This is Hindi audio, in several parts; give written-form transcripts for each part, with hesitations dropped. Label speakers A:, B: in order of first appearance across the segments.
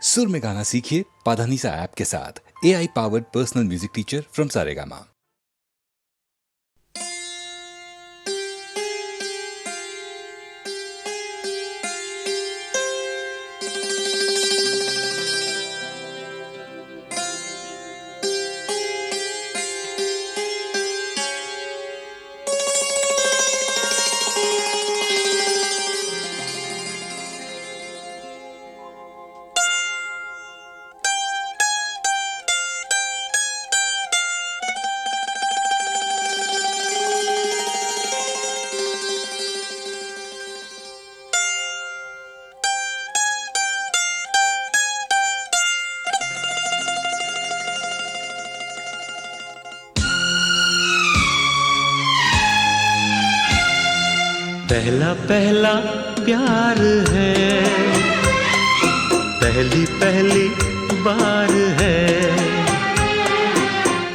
A: सुर में गाना सीखिए पाधानीसा ऐप के साथ। AI powered personal music teacher from Saregama.
B: पहला पहला प्यार है, पहली पहली बार है।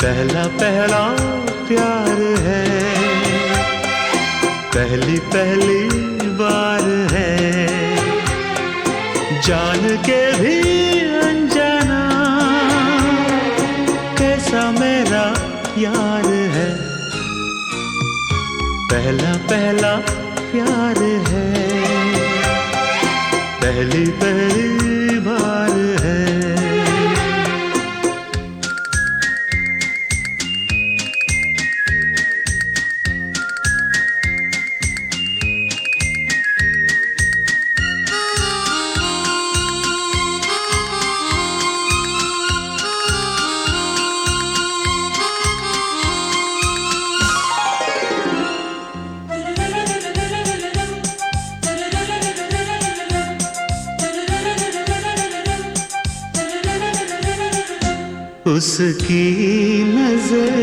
B: पहला पहला प्यार है, पहली पहली बार है। जान के भी अनजाना कैसा मेरा यार है। पहला पहला प्यार है, पहली पहली बार है। उसकी नजर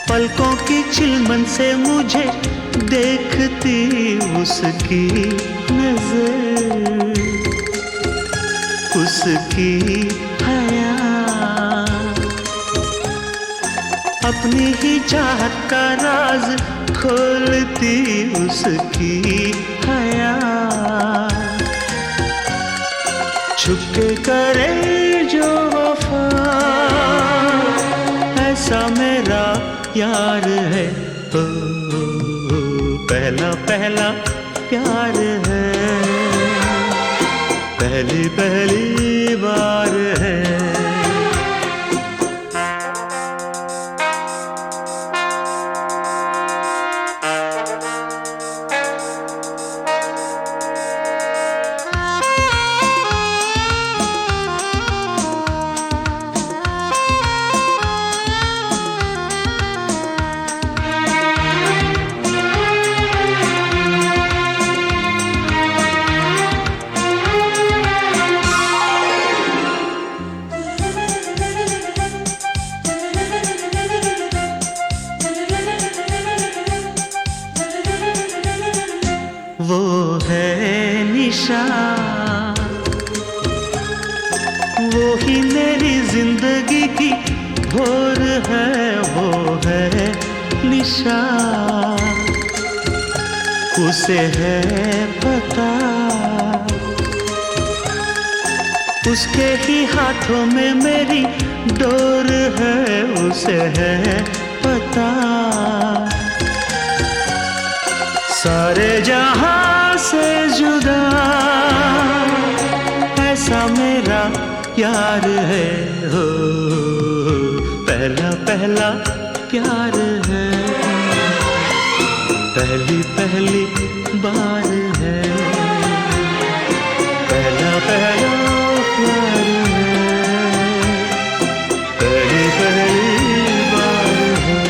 B: पलकों की चिलमन से मुझे देखती। उसकी नजर, उसकी हया अपनी ही चाहत का राज खोलती। उसकी हया छुपके करे जो वफा, ऐसा मेरा यार है। ओ, पहला पहला प्यार है, पहली पहली बार है। वो है निशा, वो ही मेरी जिंदगी की भोर है। वो है निशा, उसे है पता, उसके ही हाथों में मेरी डोर है। उसे है पता, सारे जहां से जुदा ऐसा मेरा यार है। हो पहला पहला प्यार है, पहली पहली बार है। पहला पहला प्यार है, पहली पहली बार है।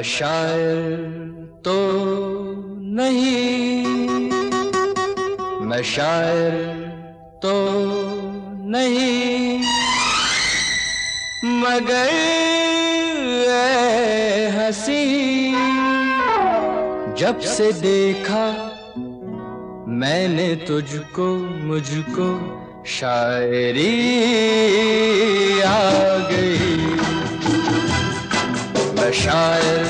C: मैं शायर तो नहीं, मैं शायर तो नहीं, मगर ऐ हंसी जब से देखा मैंने तुझको, मुझको शायरी आ गई। मैं शायर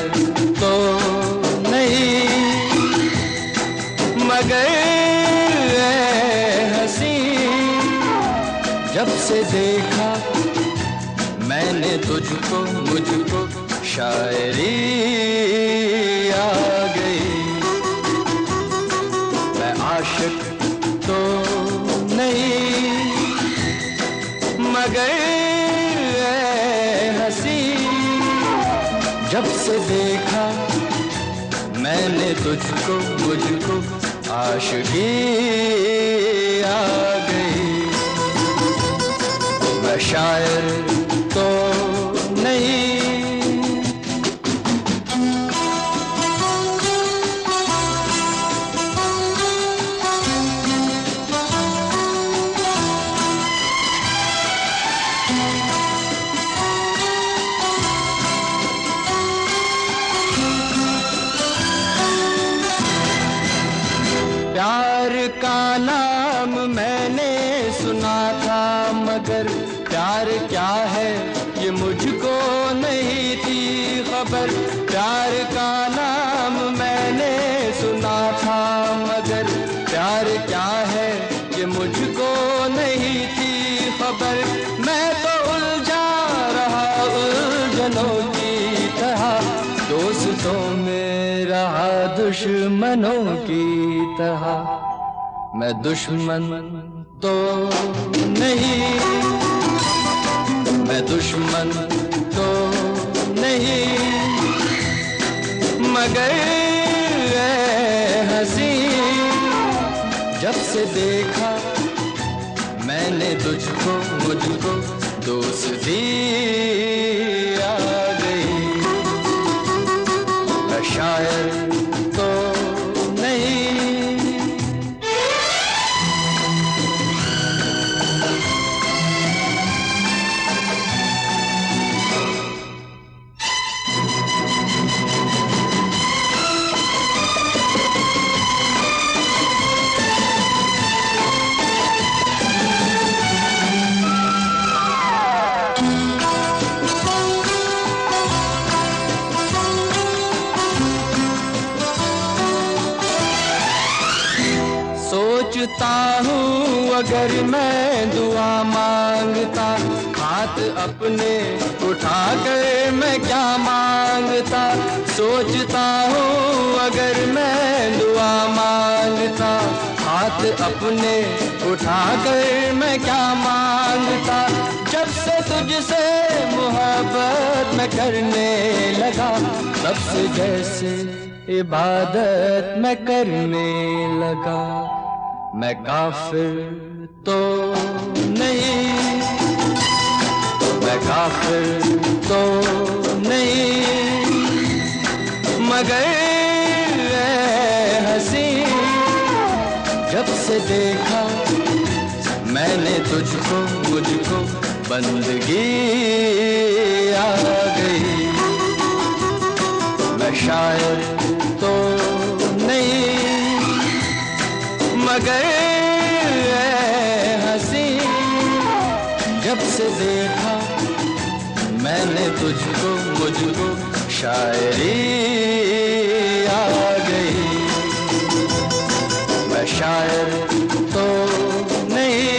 C: तो नहीं, मगर ऐ हंसी जब से देखा मैंने तुझको, मुझको शायरी आ गई। मैं आशिक तो नहीं, मगर ऐ हंसी जब से देखा मैंने तुझको, मुझको आशिकी आ गई। मैं शायर तो नहीं। प्यार का नाम मैंने सुना था, मगर प्यार क्या है ये मुझको नहीं थी खबर। प्यार का नाम मैंने सुना था, मगर प्यार क्या है ये मुझको नहीं थी खबर। मैं तो उलझा रहा उलझनों की तरह, दोस्तों में रहा दुश्मनों की तरह। मैं दुश्मन तो नहीं, मैं दुश्मन तो नहीं, मगर ऐ हंसी जब से देखा मैंने तुझको, मुझको दोस्ती आ गई। मैं शायर तो नहीं। सोचता हूँ अगर मैं दुआ मांगता, हाथ अपने उठा कर मैं क्या मांगता। सोचता हूँ अगर मैं दुआ मांगता, हाथ अपने उठा कर मैं क्या मांगता। जब से तुझसे मोहब्बत मैं करने लगा, तब से जैसे इबादत मैं करने लगा। मैं काफिर तो नहीं, मैं काफिर तो नहीं, मगर ऐ हंसी जब से देखा मैंने तुझको, मुझको बंदगी आ गई। मैं शायर तो नहीं, मगर ऐ हंसी जब से देखा मैंने तुझको, मुझको शायरी आ गई। मैं शायर तो नहीं।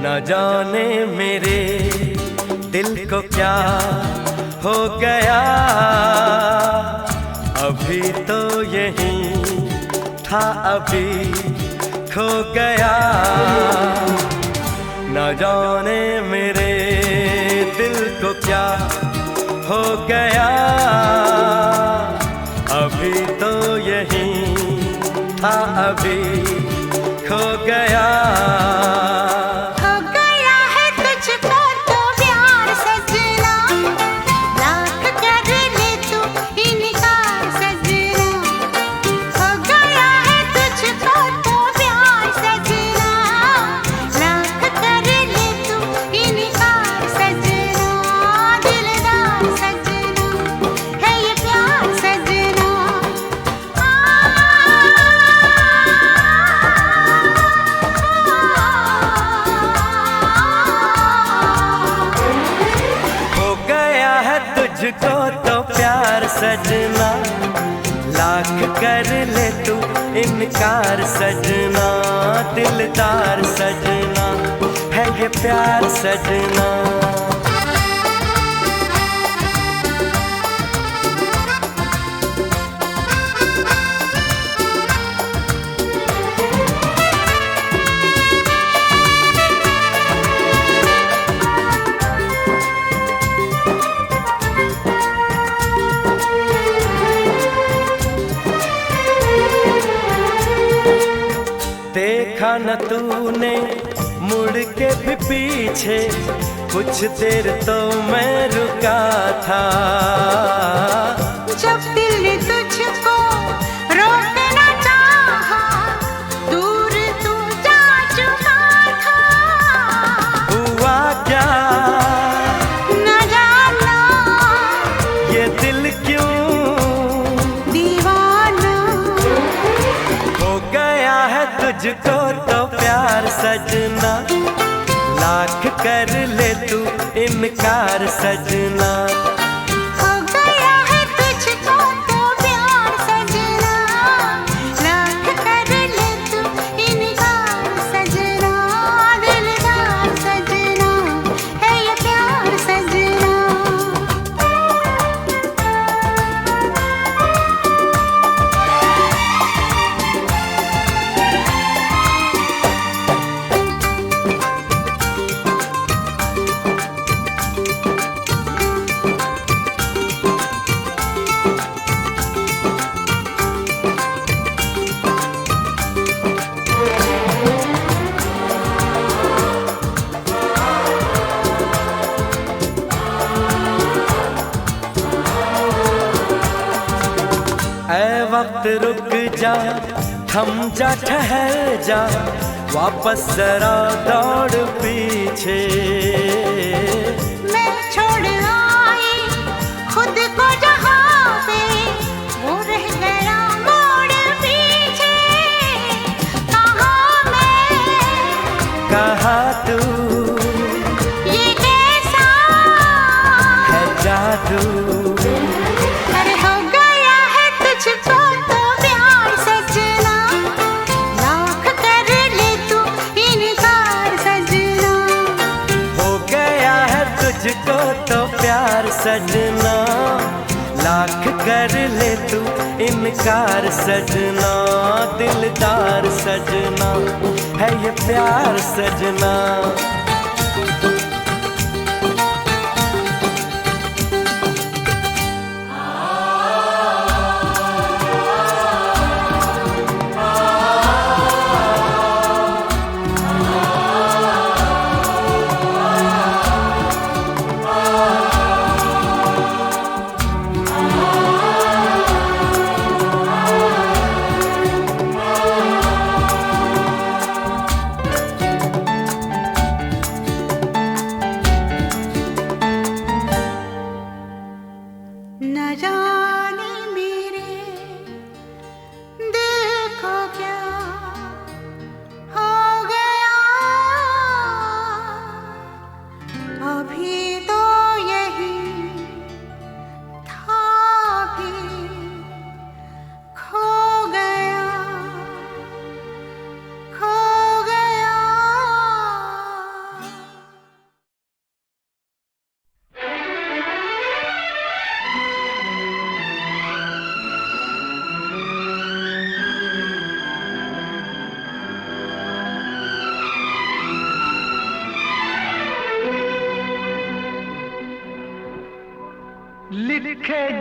D: न जाने मेरे दिल को क्या हो गया, अभी तो यही था अभी खो गया। न जाने मेरे दिल को क्या हो गया, अभी तो यही था अभी खो गया। तुझको तो प्यार सजना, लाख कर ले तू इनकार सजना, दिलदार सजना है ये प्यार सजना। देखा न तूने मुड़ के भी पीछे, कुछ देर तो मैं रुका था।
E: जब दिल तुझको रोकना चाहा, दूर तू जा चुका था।
D: हुआ क्या
E: न जाना,
D: ये दिल क्यों
E: दीवाना
D: हो गया है तुझको तो प्यार सजना, लाख कर ले तू इनकार सजना।
E: हो गया है तुझको तो प्यार सजना, लाख कर ले तू इनकार सजना, दिलदार सजना है ये प्यार सजना।
D: ऐ वक्त रुक जा, थम जा, ठहर जा, वापस जरा दौड़ पीछे।
E: मैं छोड़ आई खुद को जहाँ पे, वो रह गया मोड़ पीछे। कहाँ मैं
D: कहाँ तू,
E: ये कैसा
D: है जादू।
E: अरे हो गया है तुझको तो प्यार सजना, लाख कर ले तू इनकार सजना।
D: हो गया है तुझको तो प्यार सजना, लाख कर ले तू इनकार सजना, दिलदार सजना है ये प्यार सजना।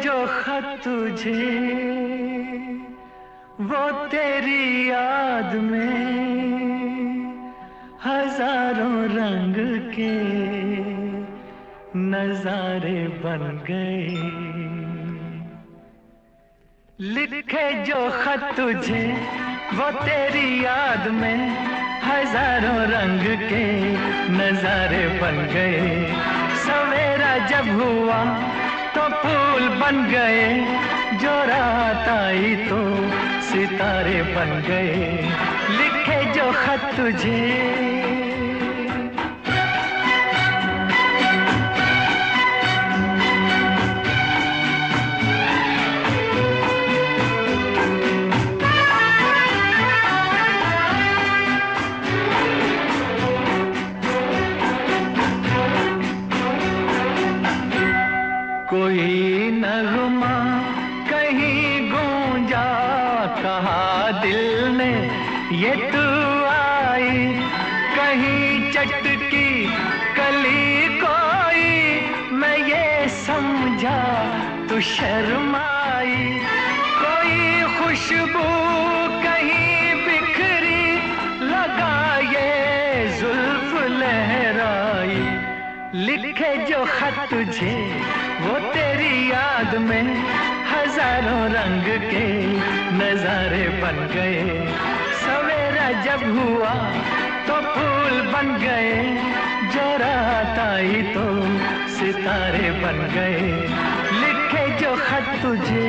D: जो खत तुझे वो तेरी याद में हजारों रंग के नजारे बन गए। लिखे जो खत तुझे वो तेरी याद में हजारों रंग के नजारे बन गए। सवेरा जब हुआ तो फूल बन गए, जो रात आई तो सितारे बन गए। लिखे जो खत तुझे कोई नगमा कहीं गूंजा, कहा दिल ने ये तू आई। कहीं चटकी कली कोई, मैं ये समझा तू शर्माई। कोई खुशबू कहीं बिखरी, लगा ये जुल्फ लहराई। लिखे जो खत तुझे वो तेरी याद में हजारों रंग के नजारे बन गए। सवेरा जब हुआ तो फूल बन गए, जो रात आई तो सितारे बन गए। लिखे जो खत तुझे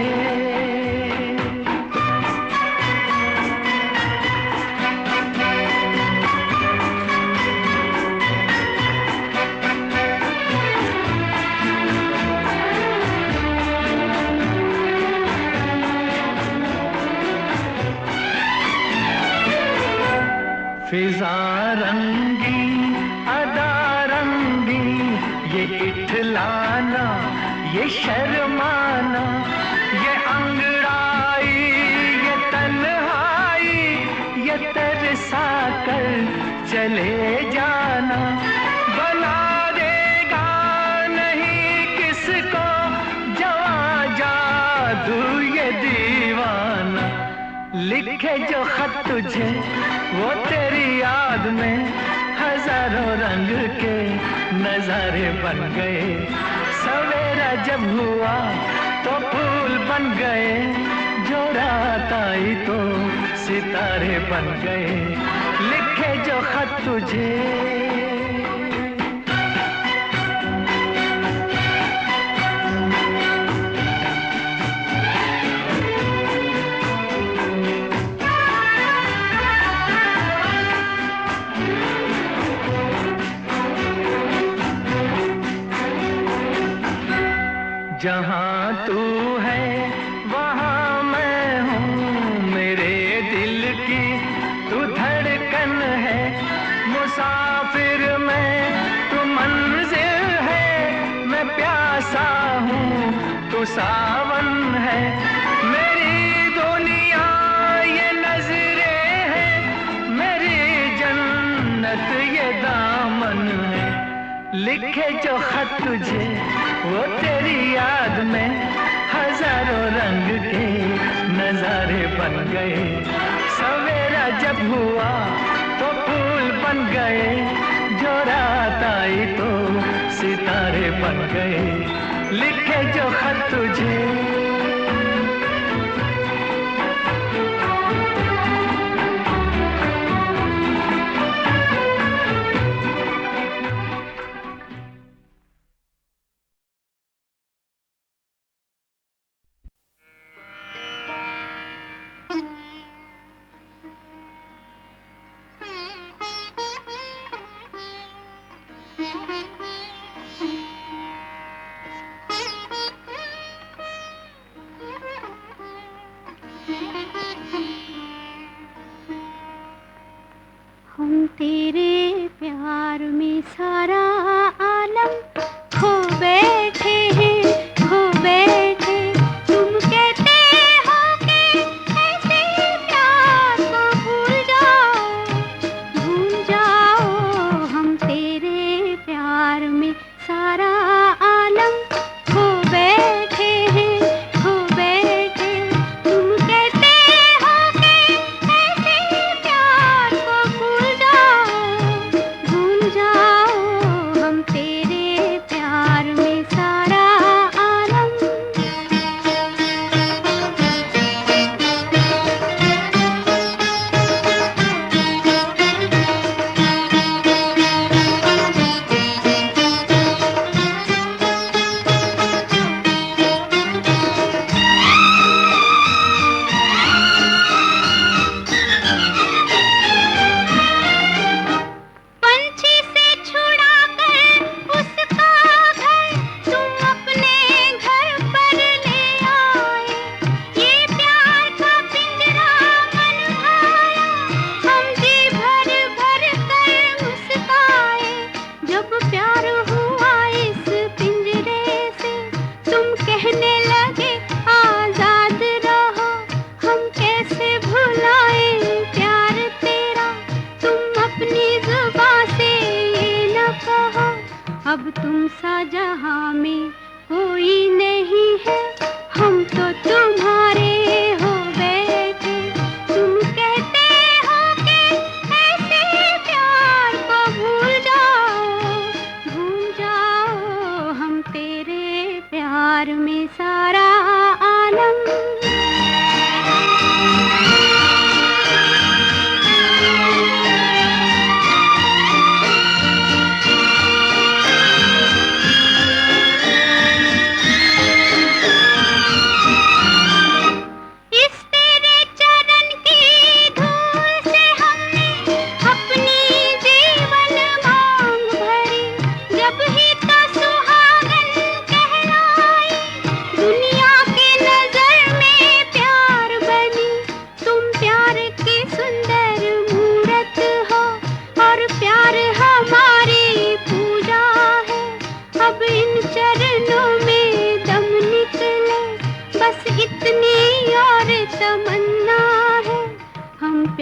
D: फिजा रंगी अदा रंगी, ये इठलाना ये शर्माना, ये अंगड़ाई ये तन्हाई, ये तरसा कर चले जाना। बना देगा नहीं किसको जवां जादू ये दीवाना। लिखे जो खत तुझे वो तेरी याद में हजारों रंग के नजारे बन गए। सवेरा जब हुआ तो फूल बन गए, जो रात आई तो सितारे बन गए। लिखे जो खत तुझे जहाँ तू है वहाँ मैं हूँ, मेरे दिल की तू धड़कन है। मुसाफिर मैं तू मंजिल है, मैं प्यासा हूँ तू सावन है। मेरी दुनिया ये नजरें हैं, मेरी जन्नत ये दामन है। लिखे जो खत तुझे वो तेरी याद में हजारों रंग के नजारे बन गए। सवेरा जब हुआ तो फूल बन गए, जो रात आई तो सितारे बन गए। लिखे जो खत तुझे
E: हम तेरे प्यार में सारा आलम खो बैठे हैं, खो बैठे। तुम कहते हो कि ऐसे प्यार को भूल जाओ। हम तेरे प्यार में सारा आलम खो बैठे हैं।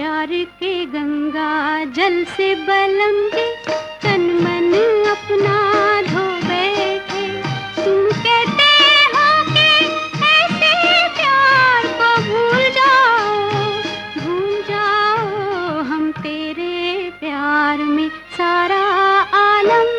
E: प्यार के गंगा जल से बलम जी तन मन अपना धो बैठे। तुम कहते हो कि ऐसे प्यार को भूल जाओ हम तेरे प्यार में सारा आलम।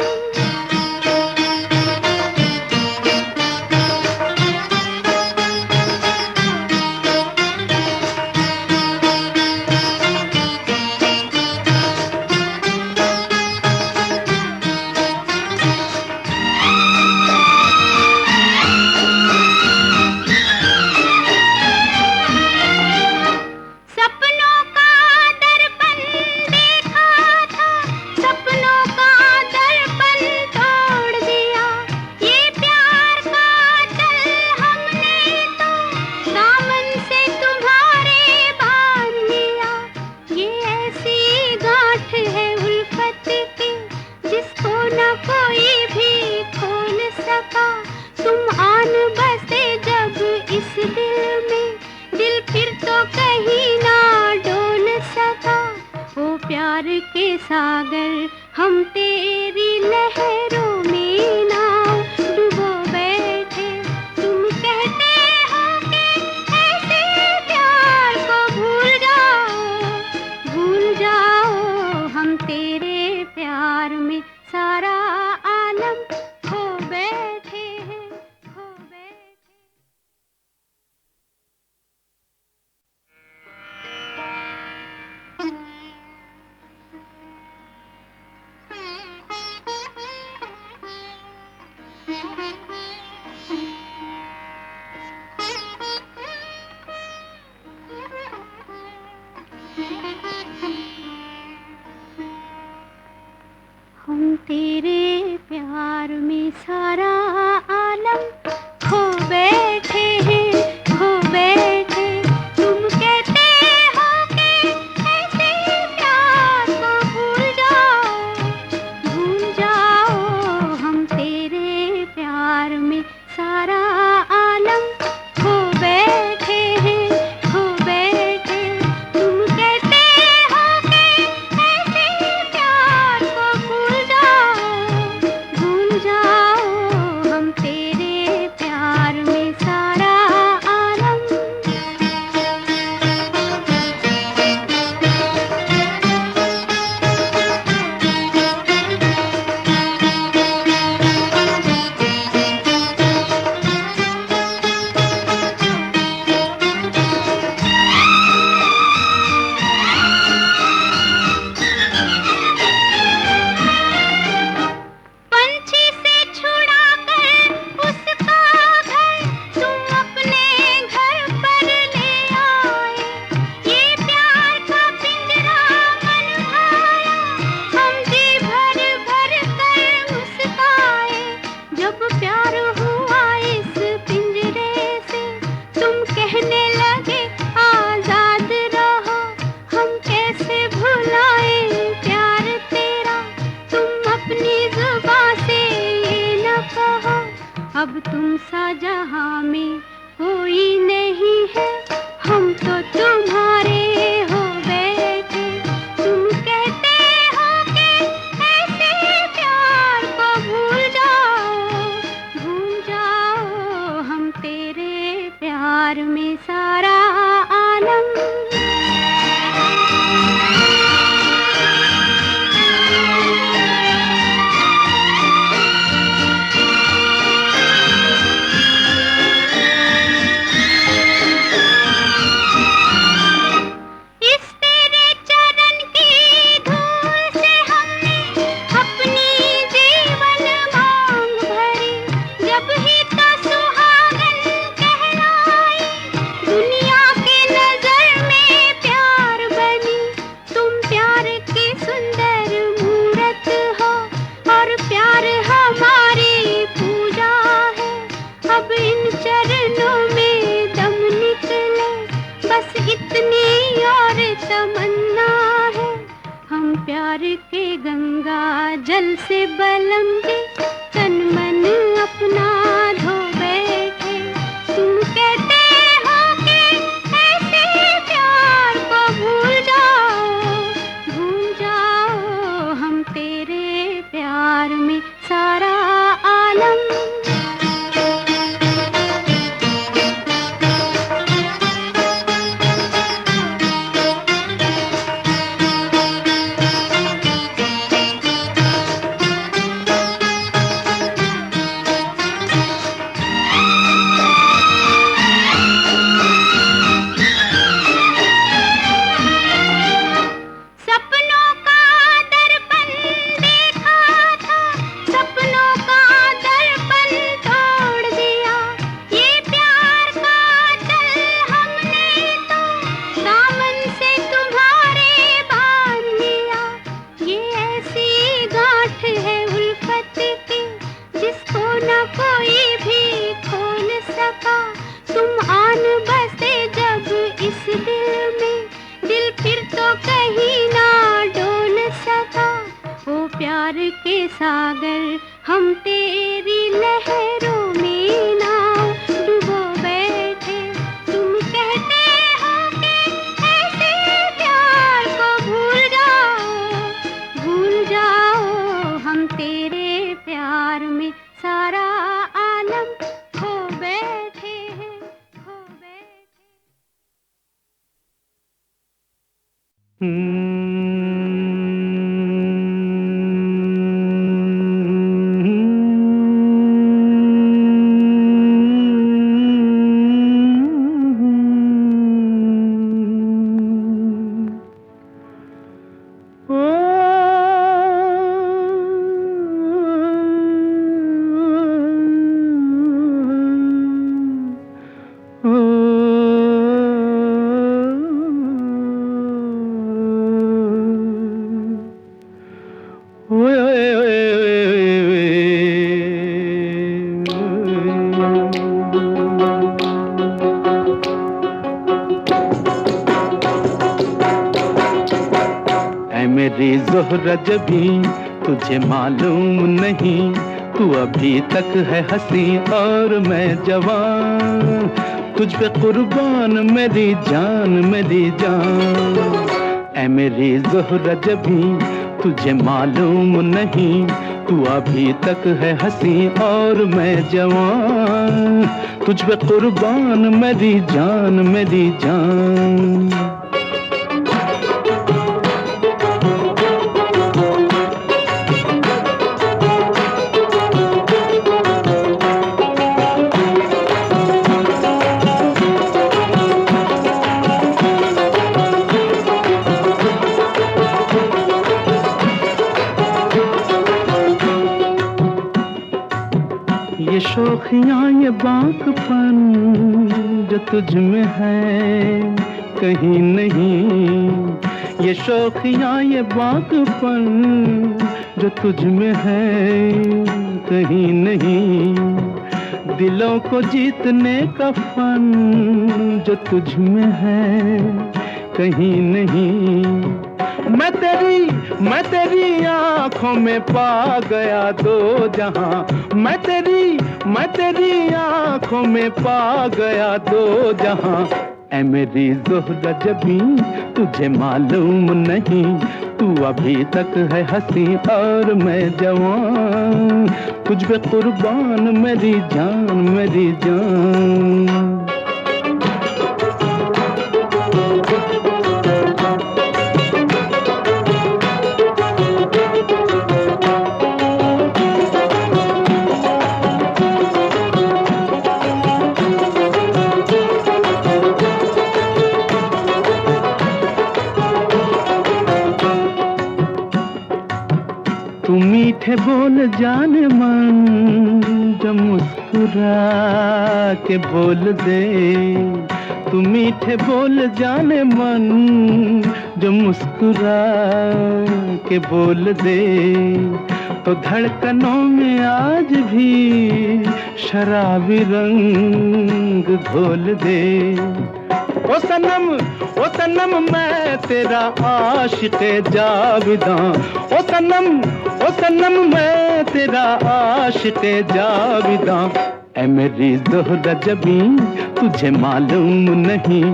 E: प्यार के सागर हम तेरी लहरों में नाव डुबो बैठे। तुम कहते हो कि ऐसे प्यार को भूल जाओ हम तेरे प्यार में सारा आलम खो बैठे हैं, खो बैठे। हम तेरे प्यार में सारा आलम खो बैठे हैं, खो बैठे। तुम कहते हो कि ऐसे प्यार को भूल जाओ हम तेरे प्यार में सारा आलम खो बैठे हैं, खो बैठे। तुम कहते हो कि ऐसे प्यार को भूल जाओ हम तेरे प्यार में सारा आलम। पंछी से छुड़ा कर उसका घर तुम अपने घर पर ले आए। ये प्यार का पिंजरा मन भाया, हम जी भर भर कर मुस्काए। जब प्यार हुआ इस पिंजरे से तुम कहने लगे आजाद रहो। हम कैसे भुलाए प्यार तेरा, तुम अपनी जुबां से ये न कहो। अब तुम सा जहां में कोई नहीं है, हम तो तुम्हारे हो बैठे। तुम कहते हो कि ऐसे प्यार को भूल जाओ हम तेरे प्यार में सारा आलम। इस तेरे चरण की धूल से हमने अपनी जीवन मांग भरी। जब ही तो सुहागन कहलाई, दुनिया की नजर में प्यार बनी। तुम प्यार की सुंदर मूरत हो और प्यार हमारी पूजा है। अब इन चरणों में दम निकले, बस इतनी और तमन्ना है। हम प्यार के गंगा जल से बलम जी तन मन अपना धो बैठे। तुम कहते हो कि ऐसे प्यार को भूल जाओ सागर हम तेरी लहरों में नाव डुबो बैठे। तुम कहते हो कि ऐसे प्यार को भूल जाओ हम तेरे प्यार में सारा आलम खो बैठे हैं, खो बैठे।
C: मेरी ज़ोहरा जबी तुझे मालूम नहीं, तू अभी तक है हंसी और मैं जवान, तुझ पे कुर्बान मेरी जान मेरी जान। ऐ मेरी ज़ोहरा जबी तुझे मालूम नहीं, तू अभी तक है हंसी और मैं जवान, तुझ पे कुर्बान मेरी जान मेरी जान। ये शौखियाँ ये बांकपन जो तुझ में है कहीं नहीं, ये शौखियाँ ये बांकपन जो तुझ में है कहीं नहीं, दिलों को जीतने का फन जो तुझ में है कहीं नहीं। मैं तेरी आँखों में पा गया दो जहां, मैं तेरी आँखों में पा गया दो जहां। ऐ मेरी ज़ोहरा जबी तुझे मालूम नहीं, तू अभी तक है हंसी और मैं जवान, तुझ पे कुर्बान मेरी जान मेरी जान। तू मीठे बोल जाने मन जो मुस्कुरा के बोल दे, तू मीठे बोल जाने मन जो मुस्कुरा के बोल दे, तो धड़कनों में आज भी शराबी रंग घोल दे। ओ सनम मैं तेरा आशिक़े जाविदां, ओ सनम मैं तेरा आशिक़े जाविदां। ऐ मेरी ज़ोहरा जबी तुझे मालूम नहीं,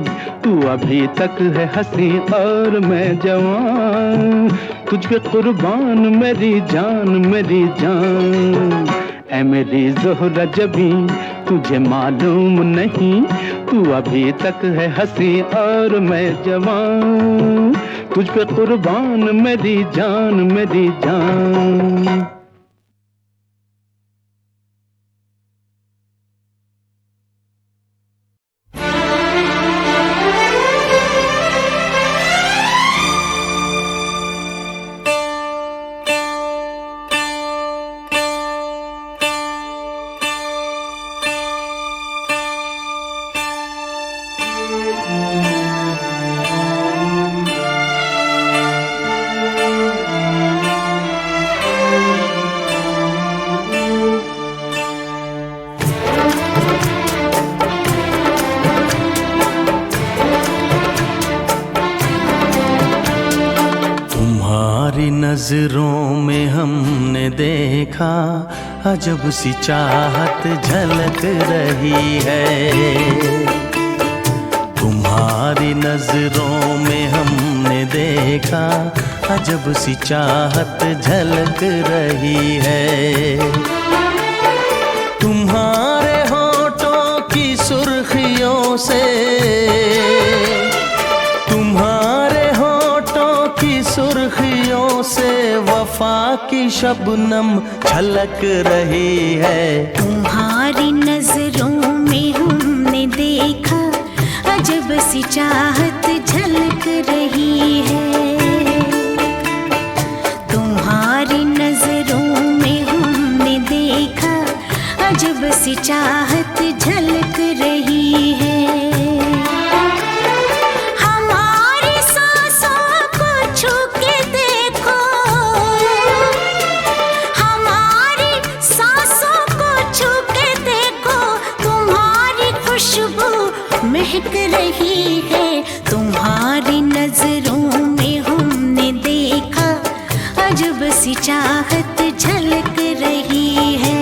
C: तू अभी तक है हंसी और मैं जवान, तुझ पे कुर्बान मेरी जान मेरी जान। ऐ मेरी ज़ोहरा जबी तुझे मालूम नहीं, तू अभी तक है हंसी और मैं जवान, तुझ पे कुर्बान मेरी जान मेरी जान।
B: तुम्हारी नजरों में हमने देखा अजब सी चाहत झलक रही है। तुम्हारी नजरों में हमने देखा अजब सी चाहत झलक रही है। तुम्हारे होठों की सुर्खियों से, तुम्हारे होठों की सुर्खियों से वफा की शबनम छलक रही है।
F: तुम्हारी नजरों में हमने देखा अजब सी चाहत झलक रही है। तुम्हारी नजरों में हमने देखा अजब सी चाहत झलक रही है। हमारी सांसों को छू के देखो, हमारी सांसों को छू के देखो, तुम्हारी खुशबू महक रही है। तुम्हारी नजरों में हमने देखा अजब सी चाहत झलक रही है।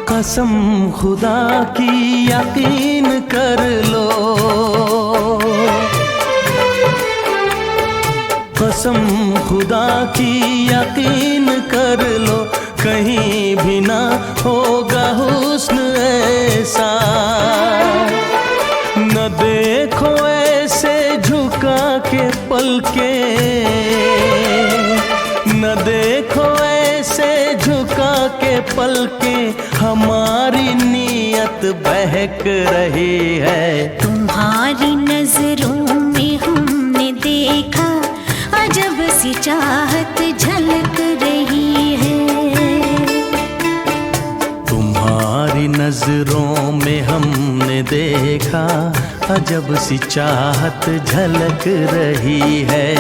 B: कसम खुदा की यकीन कर लो, कसम खुदा की यकीन कर लो, कहीं भी ना होगा हुस्न ऐसा। न देखो ऐसे झुका के पलके, न देखो ऐसे झुका के पलके, हमारी नीयत बहक रही है।
F: तुम्हारी नजरों में हमने देखा अजब सी चाहत झलक रही है।
B: तुम्हारी नजरों में हमने देखा अजब सी चाहत झलक रही है।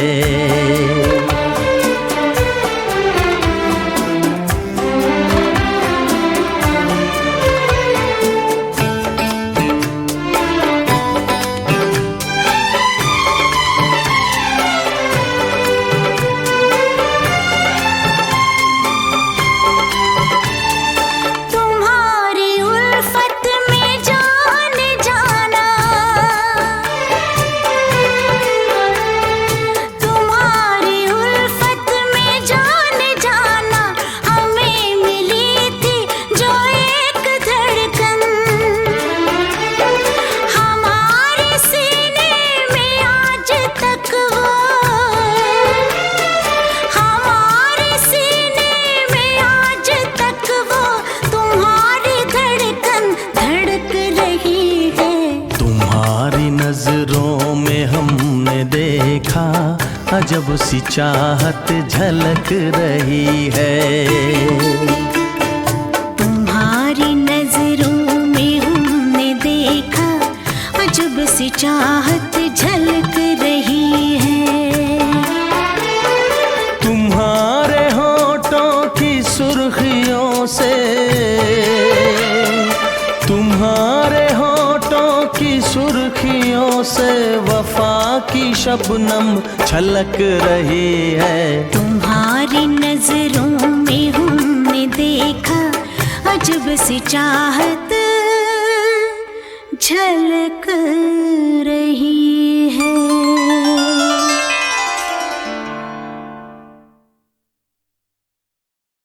B: नजरों में हमने देखा अजब सी चाहत झलक रही है।
F: तुम्हारी नजरों में हमने देखा अजब सी चाहत झलक रही है।
B: तुम्हारे होठों की सुर्खियों से, तुम्हारे होठों की सुर्खियों से वफा की शबनम छलक रही है।
F: तुम्हारी नजरों में हमने देखा अजब सी चाहत झलक